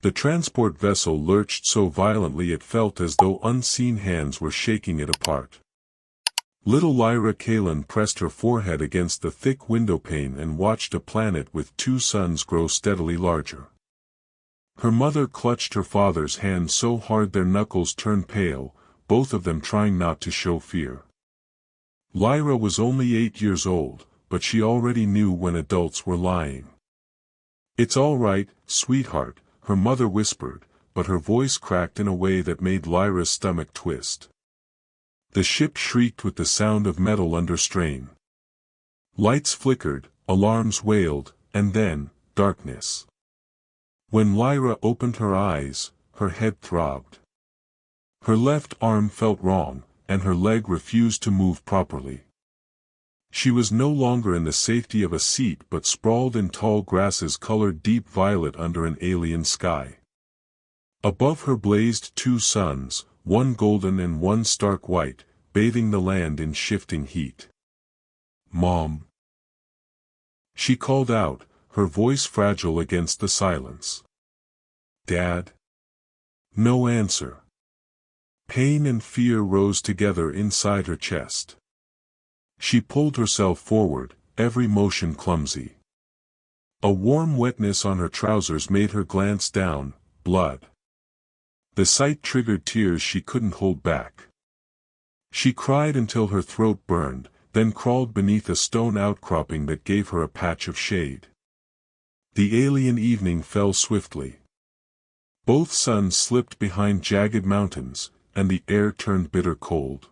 The transport vessel lurched so violently it felt as though unseen hands were shaking it apart. Little Lyra Kalin pressed her forehead against the thick windowpane and watched a planet with 2 suns grow steadily larger. Her mother clutched her father's hand so hard their knuckles turned pale, both of them trying not to show fear. Lyra was only 8 years old, but she already knew when adults were lying. "It's all right, sweetheart," her mother whispered, but her voice cracked in a way that made Lyra's stomach twist. The ship shrieked with the sound of metal under strain. Lights flickered, alarms wailed, and then, darkness. When Lyra opened her eyes, her head throbbed. Her left arm felt wrong, and her leg refused to move properly. She was no longer in the safety of a seat but sprawled in tall grasses colored deep violet under an alien sky. Above her blazed 2 suns, one golden and one stark white, bathing the land in shifting heat. "Mom!" she called out, her voice fragile against the silence. "Dad?" No answer. Pain and fear rose together inside her chest. She pulled herself forward, every motion clumsy. A warm wetness on her trousers made her glance down. Blood. The sight triggered tears she couldn't hold back. She cried until her throat burned, then crawled beneath a stone outcropping that gave her a patch of shade. The alien evening fell swiftly. Both suns slipped behind jagged mountains, and the air turned bitter cold.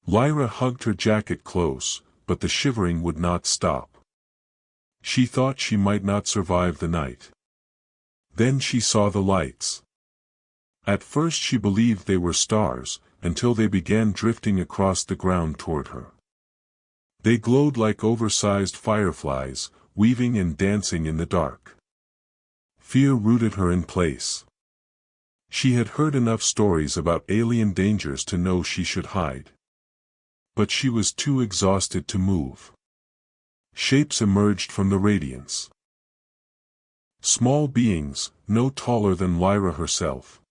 Lyra hugged her jacket close, but the shivering would not stop. She thought she might not survive the night. Then she saw the lights. At first she believed they were stars, until they began drifting across the ground toward her. They glowed like oversized fireflies, weaving and dancing in the dark. Fear rooted her in place. She had heard enough stories about alien dangers to know she should hide. But she was too exhausted to move. Shapes emerged from the radiance. Small beings, no taller than Lyra herself.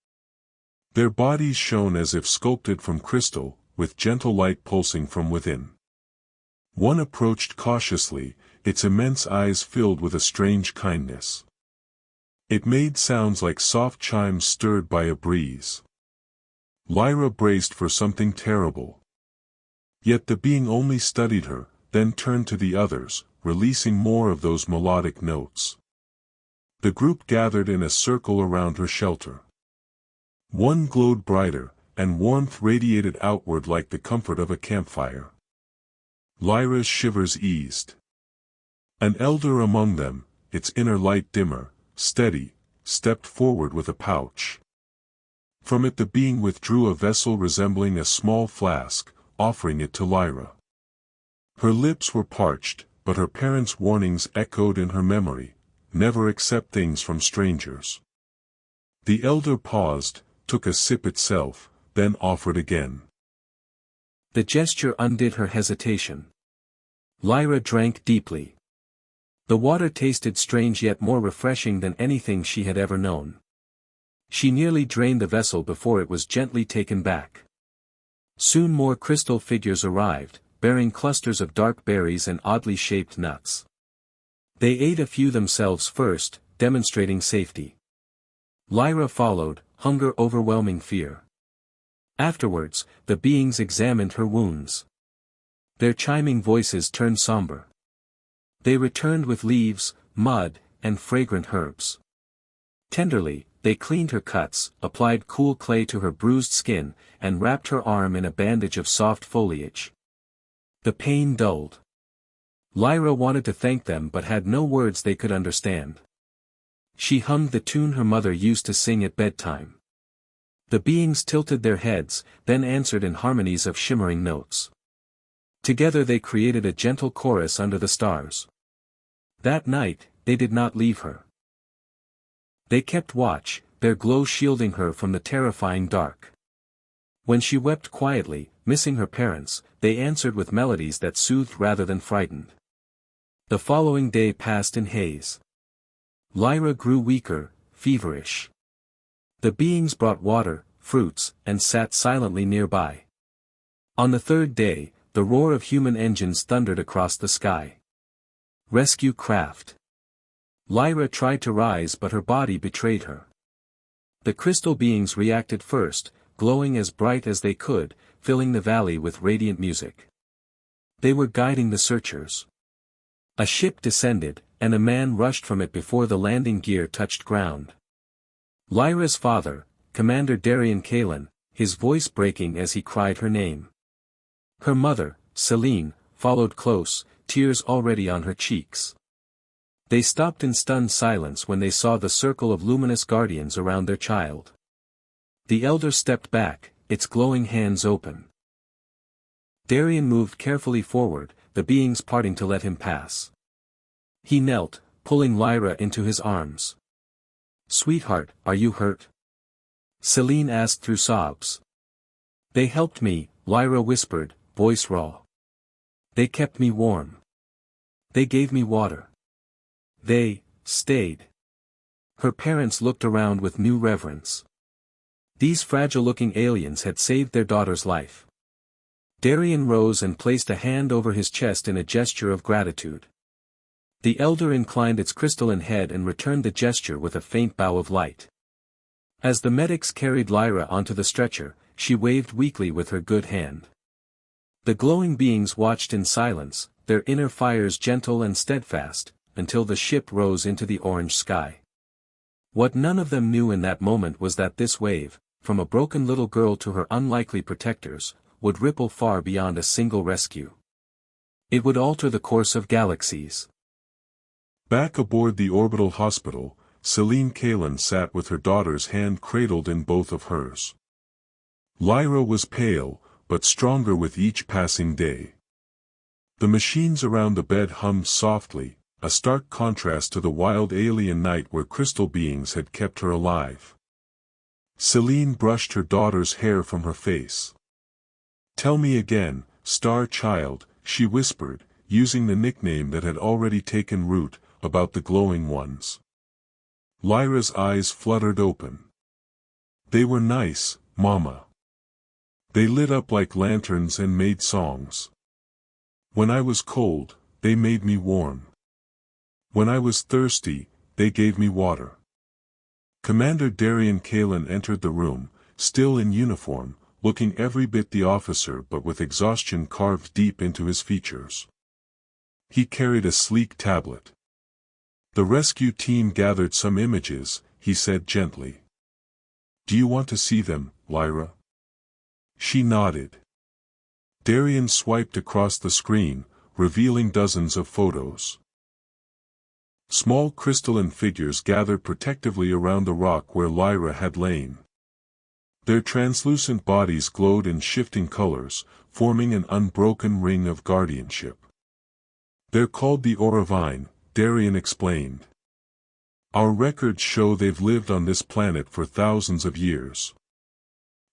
Their bodies shone as if sculpted from crystal, with gentle light pulsing from within. One approached cautiously, its immense eyes filled with a strange kindness. It made sounds like soft chimes stirred by a breeze. Lyra braced for something terrible. Yet the being only studied her, then turned to the others, releasing more of those melodic notes. The group gathered in a circle around her shelter. One glowed brighter, and warmth radiated outward like the comfort of a campfire. Lyra's shivers eased. An elder among them, its inner light dimmer, steady, stepped forward with a pouch. From it the being withdrew a vessel resembling a small flask, offering it to Lyra. Her lips were parched, but her parents' warnings echoed in her memory: never accept things from strangers. The elder paused, took a sip itself, then offered again. The gesture undid her hesitation. Lyra drank deeply. The water tasted strange yet more refreshing than anything she had ever known. She nearly drained the vessel before it was gently taken back. Soon more crystal figures arrived, bearing clusters of dark berries and oddly shaped nuts. They ate a few themselves first, demonstrating safety. Lyra followed, hunger overwhelming fear. Afterwards, the beings examined her wounds. Their chiming voices turned somber. They returned with leaves, mud, and fragrant herbs. Tenderly, they cleaned her cuts, applied cool clay to her bruised skin, and wrapped her arm in a bandage of soft foliage. The pain dulled. Lyra wanted to thank them but had no words they could understand. She hummed the tune her mother used to sing at bedtime. The beings tilted their heads, then answered in harmonies of shimmering notes. Together they created a gentle chorus under the stars. That night, they did not leave her. They kept watch, their glow shielding her from the terrifying dark. When she wept quietly, missing her parents, they answered with melodies that soothed rather than frightened. The following day passed in haze. Lyra grew weaker, feverish. The beings brought water, fruits, and sat silently nearby. On the third day, the roar of human engines thundered across the sky. Rescue craft. Lyra tried to rise but her body betrayed her. The crystal beings reacted first, glowing as bright as they could, filling the valley with radiant music. They were guiding the searchers. A ship descended, and a man rushed from it before the landing gear touched ground. Lyra's father, Commander Darian Kalen, his voice breaking as he cried her name. Her mother, Celine, followed close, tears already on her cheeks. They stopped in stunned silence when they saw the circle of luminous guardians around their child. The elder stepped back, its glowing hands open. Darian moved carefully forward, the beings parting to let him pass. He knelt, pulling Lyra into his arms. "Sweetheart, are you hurt?" Celine asked through sobs. "They helped me," Lyra whispered, voice raw. "They kept me warm. They gave me water. They stayed." Her parents looked around with new reverence. These fragile-looking aliens had saved their daughter's life. Darian rose and placed a hand over his chest in a gesture of gratitude. The elder inclined its crystalline head and returned the gesture with a faint bow of light. As the medics carried Lyra onto the stretcher, she waved weakly with her good hand. The glowing beings watched in silence, their inner fires gentle and steadfast, until the ship rose into the orange sky. What none of them knew in that moment was that this wave, from a broken little girl to her unlikely protectors, would ripple far beyond a single rescue. It would alter the course of galaxies. Back aboard the orbital hospital, Celine Kalen sat with her daughter's hand cradled in both of hers. Lyra was pale, but stronger with each passing day. The machines around the bed hummed softly, a stark contrast to the wild alien night where crystal beings had kept her alive. Celine brushed her daughter's hair from her face. "Tell me again, Star Child," she whispered, using the nickname that had already taken root, about the glowing ones. Lyra's eyes fluttered open. "They were nice, Mama. They lit up like lanterns and made songs. When I was cold, they made me warm. When I was thirsty, they gave me water." Commander Darian Kalen entered the room, still in uniform, looking every bit the officer but with exhaustion carved deep into his features. He carried a sleek tablet. "The rescue team gathered some images," he said gently. "Do you want to see them, Lyra?" She nodded. Darian swiped across the screen, revealing dozens of photos. Small crystalline figures gathered protectively around the rock where Lyra had lain. Their translucent bodies glowed in shifting colors, forming an unbroken ring of guardianship. "They're called the Orovine," Darian explained. "Our records show they've lived on this planet for thousands of years.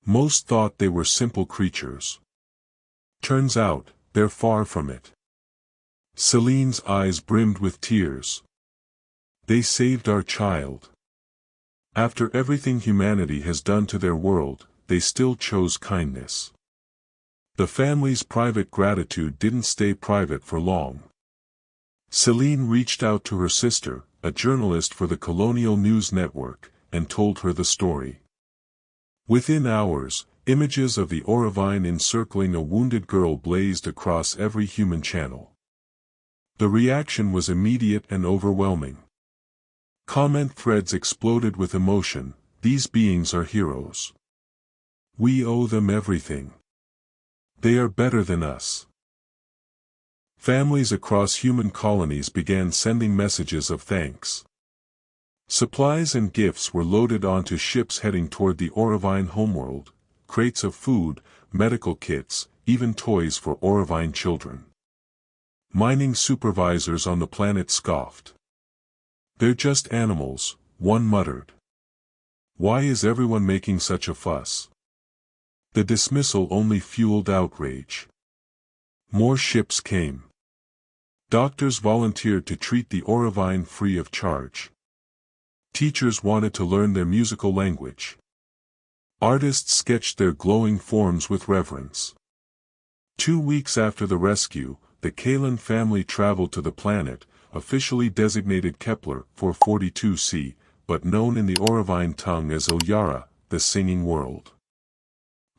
Most thought they were simple creatures. Turns out, they're far from it." Celine's eyes brimmed with tears. "They saved our child. After everything humanity has done to their world, they still chose kindness." The family's private gratitude didn't stay private for long. Celine reached out to her sister, a journalist for the Colonial News Network, and told her the story. Within hours, images of the Orovine encircling a wounded girl blazed across every human channel. The reaction was immediate and overwhelming. Comment threads exploded with emotion. "These beings are heroes. We owe them everything. They are better than us." Families across human colonies began sending messages of thanks. Supplies and gifts were loaded onto ships heading toward the Orovine homeworld, crates of food, medical kits, even toys for Orovine children. Mining supervisors on the planet scoffed. "They're just animals," one muttered. "Why is everyone making such a fuss?" The dismissal only fueled outrage. More ships came. Doctors volunteered to treat the Orovine free of charge. Teachers wanted to learn their musical language. Artists sketched their glowing forms with reverence. 2 weeks after the rescue, the Kalan family traveled to the planet, officially designated Kepler 442c, but known in the Orovine tongue as Ilyara, the singing world.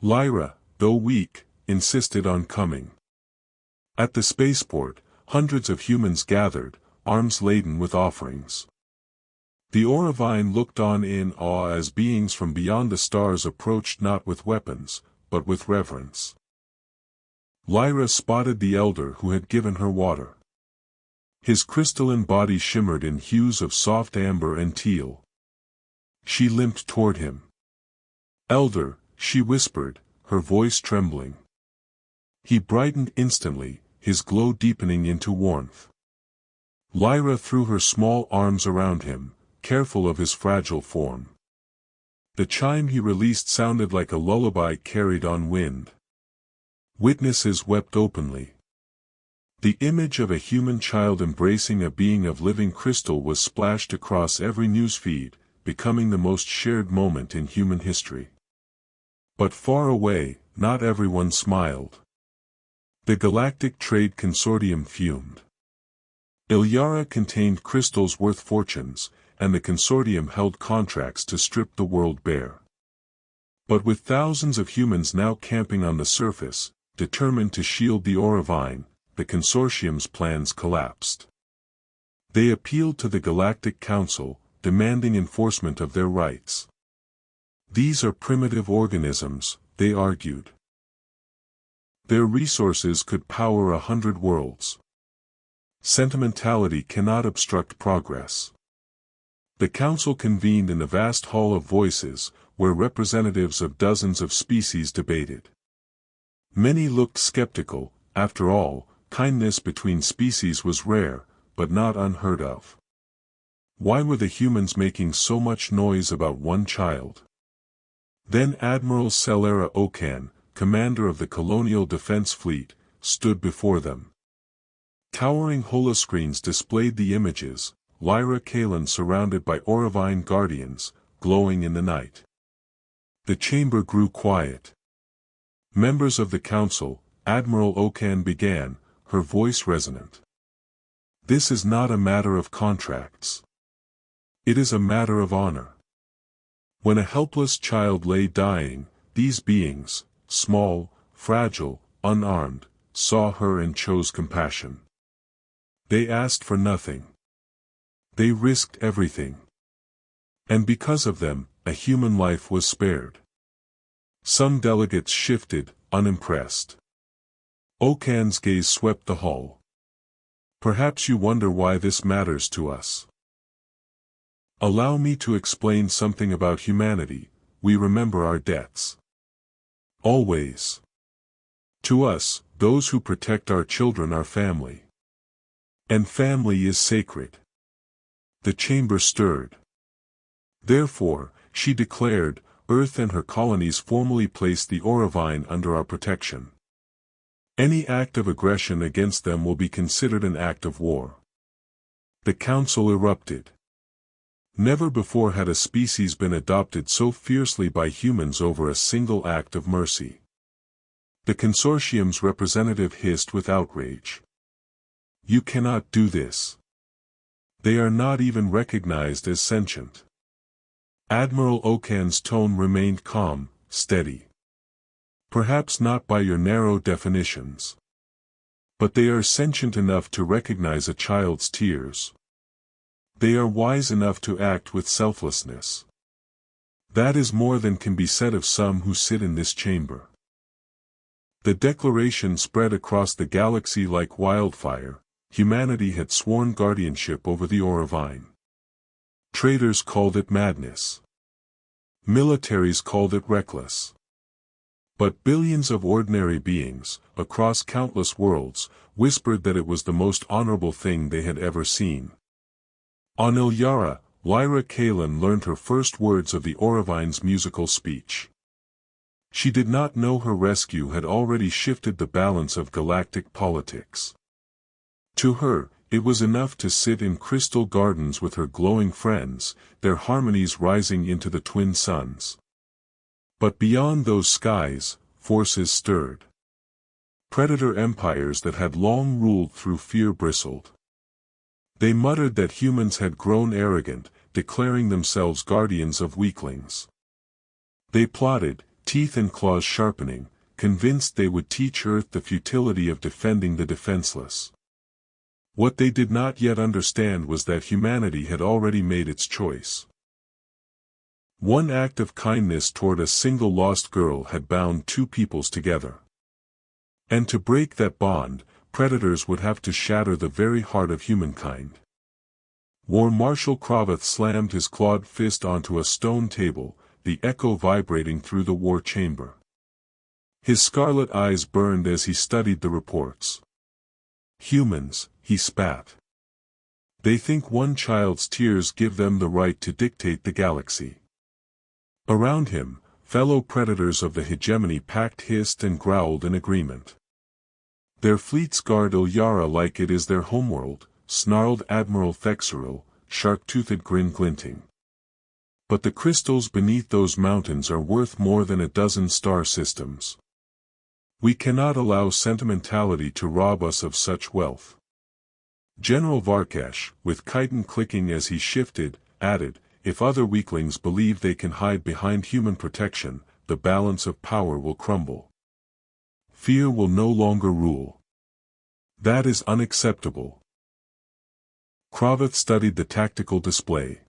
Lyra, though weak, insisted on coming. At the spaceport, hundreds of humans gathered, arms laden with offerings. The Orovine looked on in awe as beings from beyond the stars approached not with weapons, but with reverence. Lyra spotted the elder who had given her water. His crystalline body shimmered in hues of soft amber and teal. She limped toward him. "Elder," she whispered, her voice trembling. He brightened instantly, his glow deepening into warmth. Lyra threw her small arms around him, careful of his fragile form. The chime he released sounded like a lullaby carried on wind. Witnesses wept openly. The image of a human child embracing a being of living crystal was splashed across every news feed, becoming the most shared moment in human history. But far away, not everyone smiled. The Galactic Trade Consortium fumed. Ilyara contained crystals worth fortunes, and the consortium held contracts to strip the world bare. But with thousands of humans now camping on the surface, determined to shield the Orovine, the consortium's plans collapsed. They appealed to the Galactic Council, demanding enforcement of their rights. "These are primitive organisms," they argued. "Their resources could power 100 worlds. Sentimentality cannot obstruct progress." The council convened in the vast hall of voices, where representatives of dozens of species debated. Many looked skeptical. After all, kindness between species was rare, but not unheard of. Why were the humans making so much noise about one child? Then Admiral Celera Okan, commander of the Colonial Defense Fleet, stood before them. Towering holoscreens displayed the images, Lyra Kalan surrounded by Orovine guardians, glowing in the night. The chamber grew quiet. "Members of the council," Admiral Okan began, her voice resonant. "This is not a matter of contracts. It is a matter of honor. When a helpless child lay dying, these beings, small, fragile, unarmed, saw her and chose compassion. They asked for nothing. They risked everything. And because of them, a human life was spared." Some delegates shifted, unimpressed. Okan's gaze swept the hall. "Perhaps you wonder why this matters to us. Allow me to explain something about humanity. We remember our debts. Always. To us, those who protect our children are family. And family is sacred." The chamber stirred. "Therefore," she declared, "Earth and her colonies formally place the Orovine under our protection. Any act of aggression against them will be considered an act of war." The council erupted. Never before had a species been adopted so fiercely by humans over a single act of mercy. The consortium's representative hissed with outrage. "You cannot do this. They are not even recognized as sentient." Admiral Okan's tone remained calm, steady. "Perhaps not by your narrow definitions. But they are sentient enough to recognize a child's tears. They are wise enough to act with selflessness. That is more than can be said of some who sit in this chamber." The declaration spread across the galaxy like wildfire. Humanity had sworn guardianship over the Orovine. Traders called it madness. Militaries called it reckless. But billions of ordinary beings, across countless worlds, whispered that it was the most honorable thing they had ever seen. On Ilyara, Lyra Kalan learned her first words of the Orovine's musical speech. She did not know her rescue had already shifted the balance of galactic politics. To her, It was enough to sit in crystal gardens with her glowing friends, their harmonies rising into the twin suns. But beyond those skies, forces stirred. Predator empires that had long ruled through fear bristled. They muttered that humans had grown arrogant, declaring themselves guardians of weaklings. They plotted, teeth and claws sharpening, convinced they would teach Earth the futility of defending the defenseless. What they did not yet understand was that humanity had already made its choice. One act of kindness toward a single lost girl had bound two peoples together. And to break that bond, predators would have to shatter the very heart of humankind. War Marshal Cravath slammed his clawed fist onto a stone table, the echo vibrating through the war chamber. His scarlet eyes burned as he studied the reports. Humans, he spat. They think one child's tears give them the right to dictate the galaxy. Around him, fellow predators of the hegemony packed, hissed and growled in agreement. Their fleets guard Ilyara like it is their homeworld, snarled Admiral Thexeril, shark-toothed grin glinting. But the crystals beneath those mountains are worth more than a dozen star systems. We cannot allow sentimentality to rob us of such wealth. General Varkesh, with chitin clicking as he shifted, added, if other weaklings believe they can hide behind human protection, the balance of power will crumble. Fear will no longer rule. That is unacceptable. Cravath studied the tactical display.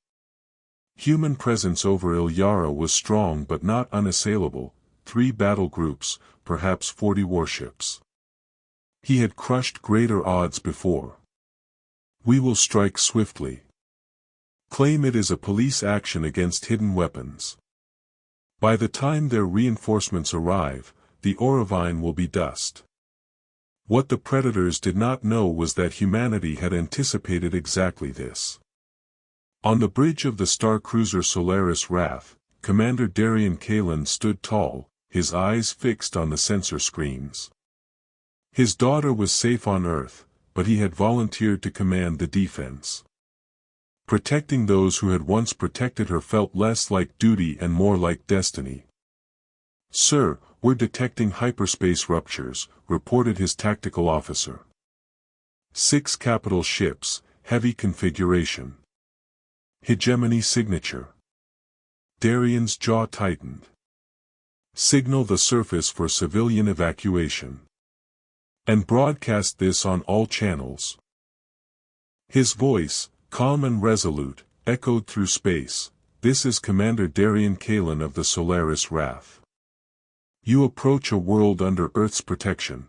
Human presence over Ilyara was strong but not unassailable, 3 battle groups, perhaps 40 warships. He had crushed greater odds before. We will strike swiftly. Claim it is a police action against hidden weapons. By the time their reinforcements arrive, the Orovine will be dust. What the predators did not know was that humanity had anticipated exactly this. On the bridge of the star cruiser Solaris Wrath, Commander Darian Kalin stood tall, his eyes fixed on the sensor screens. His daughter was safe on Earth, but he had volunteered to command the defense. Protecting those who had once protected her felt less like duty and more like destiny. Sir, we're detecting hyperspace ruptures, reported his tactical officer. 6 capital ships, heavy configuration. Hegemony signature. Darian's jaw tightened. Signal the surface for civilian evacuation. And broadcast this on all channels. His voice, calm and resolute, echoed through space. This is Commander Darian Kalin of the Solaris Wrath. You approach a world under Earth's protection.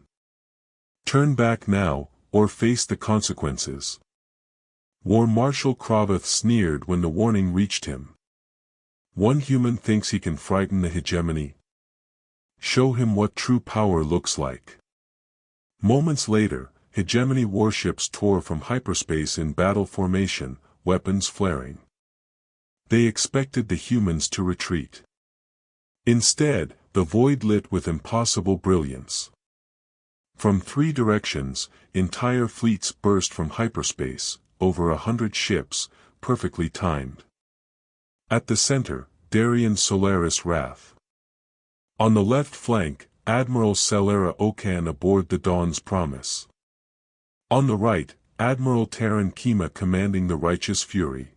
Turn back now, or face the consequences. War Marshal Cravath sneered when the warning reached him. One human thinks he can frighten the hegemony. Show him what true power looks like. Moments later, hegemony warships tore from hyperspace in battle formation, weapons flaring. They expected the humans to retreat. Instead, the void lit with impossible brilliance. From 3 directions, entire fleets burst from hyperspace, over 100 ships, perfectly timed. At the center, Darian's Solaris Wrath. On the left flank, Admiral Celera Okan aboard the Dawn's Promise. On the right, Admiral Terran Kima commanding the Righteous Fury.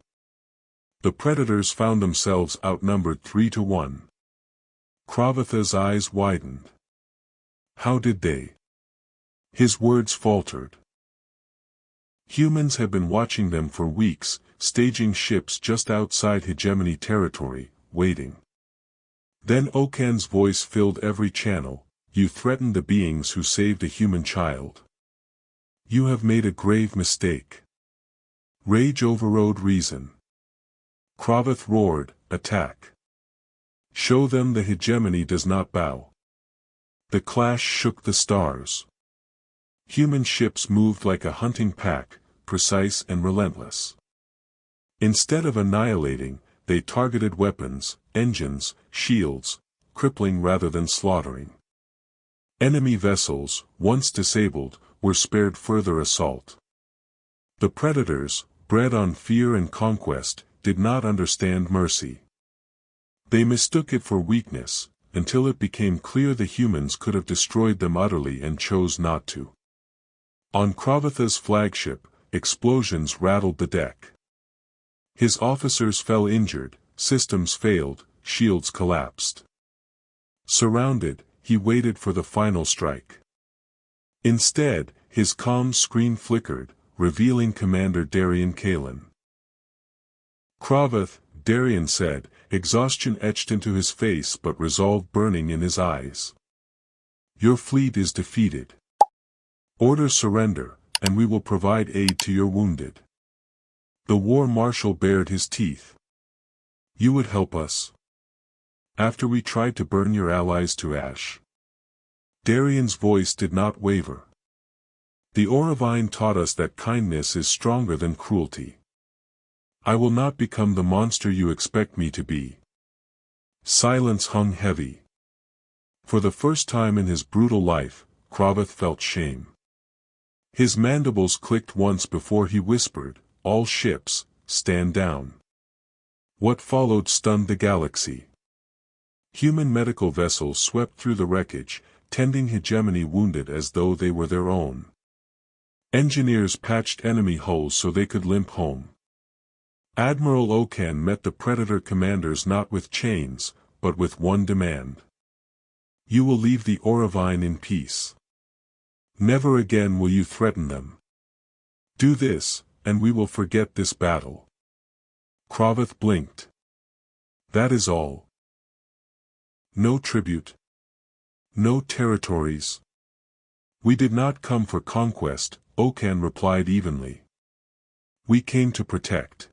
The predators found themselves outnumbered 3-1. Cravath's eyes widened. How did they? His words faltered. Humans have been watching them for weeks, staging ships just outside hegemony territory, waiting. Then Okan's voice filled every channel. You threatened the beings who saved a human child. You have made a grave mistake. Rage overrode reason. Cravath roared, attack. Show them the hegemony does not bow. The clash shook the stars. Human ships moved like a hunting pack, precise and relentless. Instead of annihilating, they targeted weapons, engines, shields, crippling rather than slaughtering. Enemy vessels, once disabled, were spared further assault. The predators, bred on fear and conquest, did not understand mercy. They mistook it for weakness, until it became clear the humans could have destroyed them utterly and chose not to. On Kravatha's flagship, explosions rattled the deck. His officers fell injured, systems failed, shields collapsed. Surrounded, he waited for the final strike. Instead, his comm screen flickered, revealing Commander Darian Kalin. "Kravath," Darian said, exhaustion etched into his face but resolve burning in his eyes. "Your fleet is defeated. Order surrender, and we will provide aid to your wounded." The war marshal bared his teeth. "You would help us? After we tried to burn your allies to ash?" Darian's voice did not waver. "The Orovine taught us that kindness is stronger than cruelty. I will not become the monster you expect me to be." Silence hung heavy. For the first time in his brutal life, Kravath felt shame. His mandibles clicked once before he whispered, "All ships, stand down." What followed stunned the galaxy. Human medical vessels swept through the wreckage, tending hegemony wounded as though they were their own. Engineers patched enemy hulls so they could limp home. Admiral Okan met the Predator commanders not with chains, but with one demand. "You will leave the Orovine in peace. Never again will you threaten them. Do this, and we will forget this battle." Kravath blinked. "That is all. No tribute. No territories." "We did not come for conquest," Okan replied evenly. "We came to protect.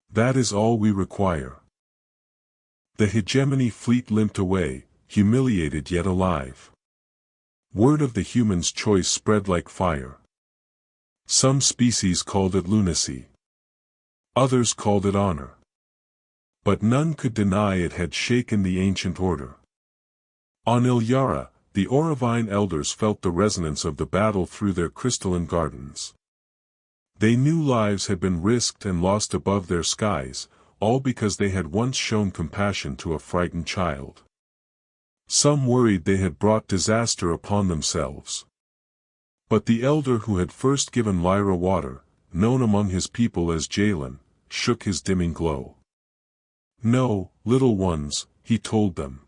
That is all we require." The hegemony fleet limped away, humiliated yet alive. Word of the humans' choice spread like fire. Some species called it lunacy. Others called it honor. But none could deny it had shaken the ancient order. On Ilyara, the Orovine elders felt the resonance of the battle through their crystalline gardens. They knew lives had been risked and lost above their skies, all because they had once shown compassion to a frightened child. Some worried they had brought disaster upon themselves. But the elder who had first given Lyra water, known among his people as Jalen, shook his dimming glow. "No, little ones," he told them.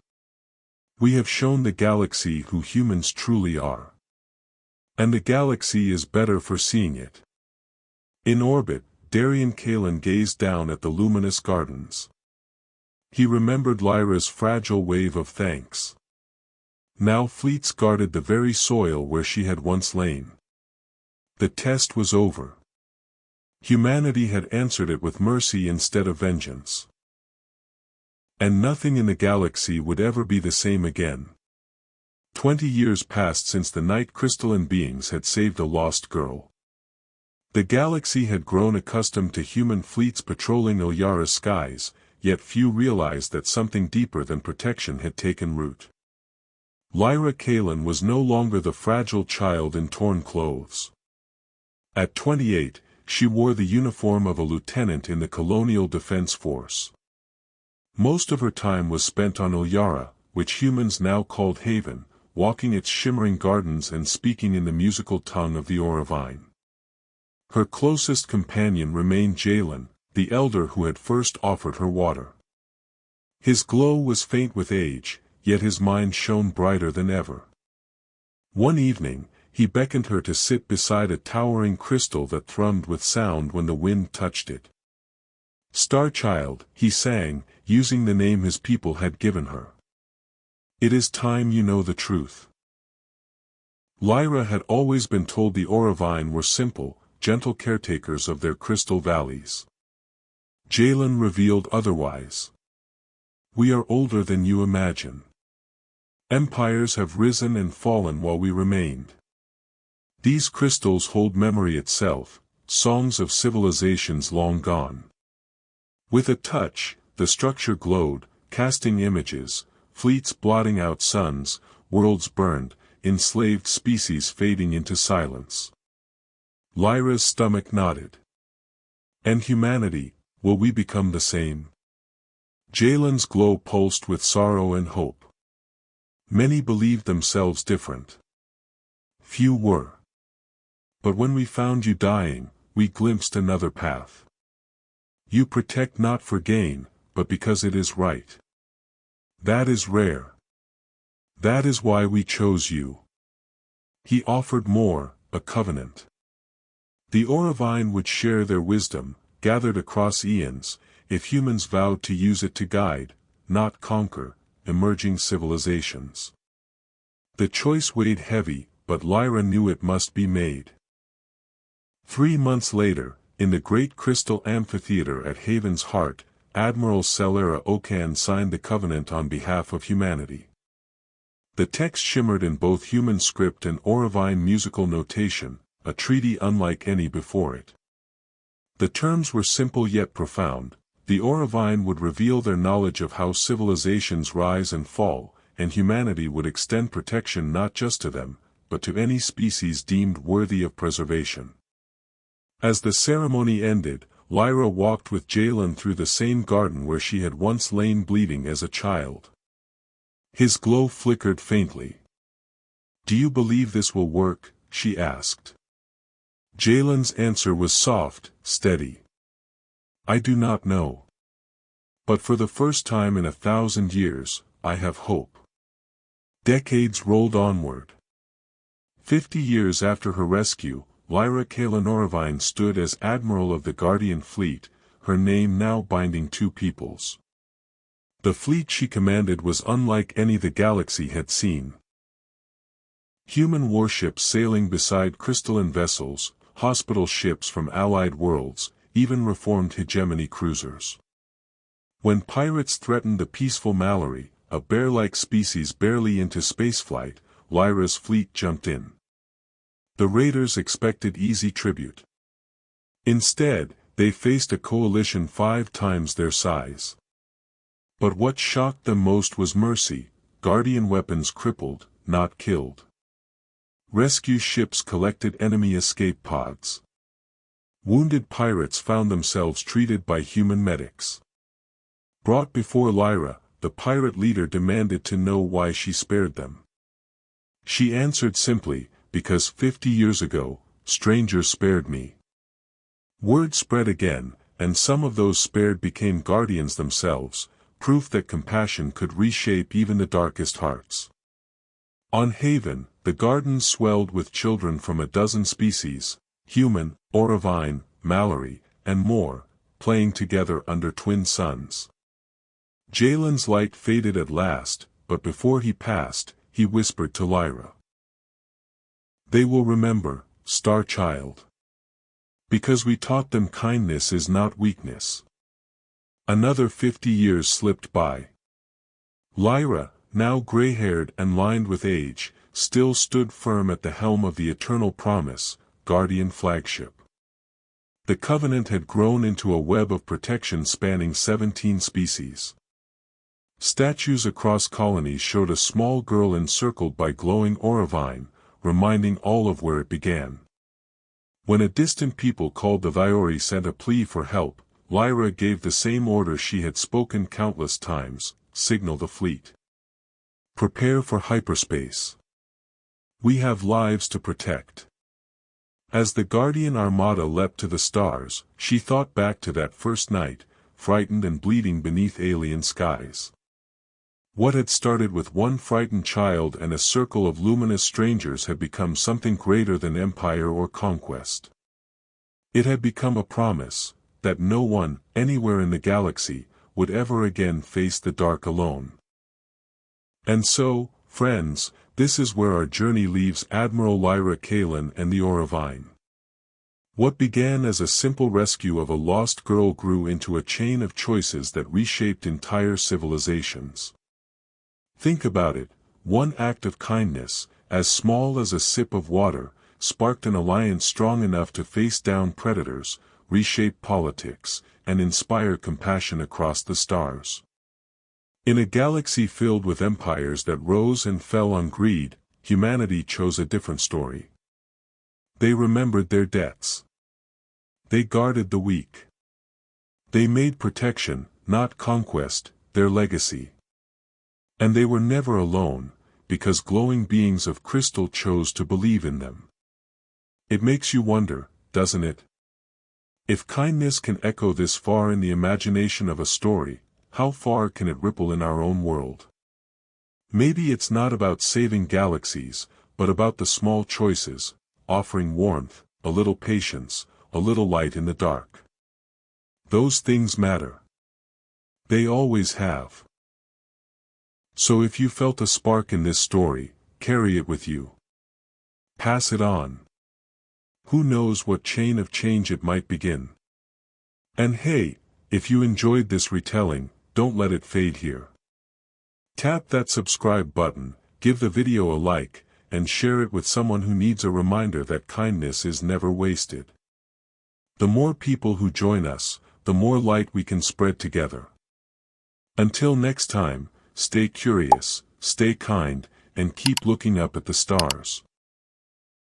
"We have shown the galaxy who humans truly are. And the galaxy is better for seeing it." In orbit, Darian Kalin gazed down at the luminous gardens. He remembered Lyra's fragile wave of thanks. Now fleets guarded the very soil where she had once lain. The test was over. Humanity had answered it with mercy instead of vengeance. And nothing in the galaxy would ever be the same again. 20 years passed since the night crystalline beings had saved a lost girl. The galaxy had grown accustomed to human fleets patrolling Ilyara's skies, yet few realized that something deeper than protection had taken root. Lyra Kalin was no longer the fragile child in torn clothes. At 28, she wore the uniform of a lieutenant in the Colonial Defense Force. Most of her time was spent on Ilyara, which humans now called Haven, walking its shimmering gardens and speaking in the musical tongue of the Orovine. Her closest companion remained Jalen, the elder who had first offered her water. His glow was faint with age, yet his mind shone brighter than ever. One evening, he beckoned her to sit beside a towering crystal that thrummed with sound when the wind touched it. "Star Child," he sang, using the name his people had given her. "It is time you know the truth." Lyra had always been told the Orovine were simple, gentle caretakers of their crystal valleys. Jalen revealed otherwise. "We are older than you imagine. Empires have risen and fallen while we remained. These crystals hold memory itself, songs of civilizations long gone." With a touch, the structure glowed, casting images, fleets blotting out suns, worlds burned, enslaved species fading into silence. Lyra's stomach nodded. And humanity, will we become the same? Jalen's glow pulsed with sorrow and hope. Many believed themselves different. Few were. But when we found you dying, we glimpsed another path. You protect not for gain, but because it is right. That is rare. That is why we chose you. He offered more, a covenant. The Orovine would share their wisdom, gathered across eons, if humans vowed to use it to guide, not conquer, emerging civilizations. The choice weighed heavy, but Lyra knew it must be made. 3 months later, in the great crystal amphitheater at Haven's Heart, Admiral Celera Okan signed the covenant on behalf of humanity. The text shimmered in both human script and Orovine musical notation, a treaty unlike any before it. The terms were simple yet profound. The Orovine would reveal their knowledge of how civilizations rise and fall, and humanity would extend protection not just to them, but to any species deemed worthy of preservation. As the ceremony ended, Lyra walked with Jalen through the same garden where she had once lain bleeding as a child. His glow flickered faintly. "Do you believe this will work?" she asked. Jalen's answer was soft, steady. "I do not know. But for the first time in 1,000 years, I have hope." Decades rolled onward. 50 years after her rescue, Lyra Kaelin Orovine stood as Admiral of the Guardian Fleet, her name now binding 2 peoples. The fleet she commanded was unlike any the galaxy had seen. Human warships sailing beside crystalline vessels, hospital ships from allied worlds, even reformed hegemony cruisers. When pirates threatened the peaceful Mallory, a bear-like species barely into spaceflight, Lyra's fleet jumped in. The raiders expected easy tribute. Instead, they faced a coalition 5 times their size. But what shocked them most was mercy. Guardian weapons crippled, not killed. Rescue ships collected enemy escape pods. Wounded pirates found themselves treated by human medics. Brought before Lyra, the pirate leader demanded to know why she spared them. She answered simply, "Because 50 years ago, strangers spared me." Word spread again, and some of those spared became guardians themselves, proof that compassion could reshape even the darkest hearts. On Haven, the gardens swelled with children from a dozen species, human, Orovine, Mallory, and more, playing together under twin suns. Jalen's light faded at last, but before he passed, he whispered to Lyra. "They will remember, Star Child. Because we taught them kindness is not weakness." Another 50 years slipped by. Lyra, now gray-haired and lined with age, still stood firm at the helm of the Eternal Promise, Guardian flagship. The Covenant had grown into a web of protection spanning 17 species. Statues across colonies showed a small girl encircled by glowing Orovine, reminding all of where it began. When a distant people called the Viori sent a plea for help, Lyra gave the same order she had spoken countless times: signal the fleet. Prepare for hyperspace. We have lives to protect. As the Guardian Armada leapt to the stars, she thought back to that first night, frightened and bleeding beneath alien skies. What had started with one frightened child and a circle of luminous strangers had become something greater than empire or conquest. It had become a promise, that no one, anywhere in the galaxy, would ever again face the dark alone. And so, friends, this is where our journey leaves Admiral Lyra Kaelin and the Orovine. What began as a simple rescue of a lost girl grew into a chain of choices that reshaped entire civilizations. Think about it, one act of kindness, as small as a sip of water, sparked an alliance strong enough to face down predators, reshape politics, and inspire compassion across the stars. In a galaxy filled with empires that rose and fell on greed, humanity chose a different story. They remembered their debts. They guarded the weak. They made protection, not conquest, their legacy. And they were never alone, because glowing beings of crystal chose to believe in them. It makes you wonder, doesn't it? If kindness can echo this far in the imagination of a story, how far can it ripple in our own world? Maybe it's not about saving galaxies, but about the small choices, offering warmth, a little patience, a little light in the dark. Those things matter. They always have. So if you felt a spark in this story, carry it with you. Pass it on. Who knows what chain of change it might begin. And hey, if you enjoyed this retelling, don't let it fade here. Tap that subscribe button, give the video a like, and share it with someone who needs a reminder that kindness is never wasted. The more people who join us, the more light we can spread together. Until next time, stay curious, stay kind, and keep looking up at the stars.